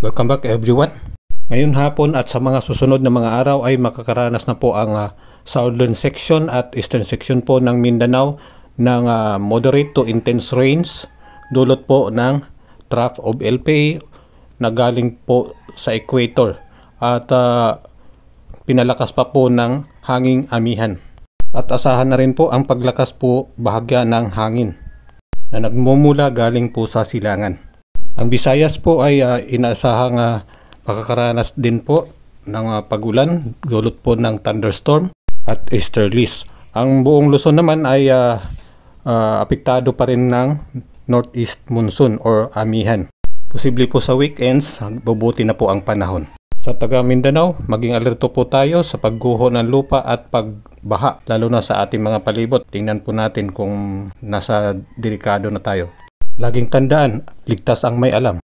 Welcome back everyone. Ngayon hapon at sa mga susunod na mga araw ay makakaranas na po ang southern section at eastern section po ng Mindanao ng moderate to intense rains dulot po ng trough of LPA na galing po sa equator at pinalakas pa po ng hanging amihan. At asahan na rin po ang paglakas po bahagya ng hangin na nagmumula galing po sa silangan. Ang Visayas po ay inaasahang makakaranas din po ng pagulan dulot po ng thunderstorm at easterlies. Ang buong Luzon naman ay apektado pa rin ng northeast monsoon or amihan. Posible po sa weekends, bubuti na po ang panahon. Sa taga Mindanao, maging alerto po tayo sa pagguho ng lupa at pagbaha, lalo na sa ating mga palibot. Tingnan po natin kung nasa delikado na tayo. Laging tandaan, ligtas ang may alam.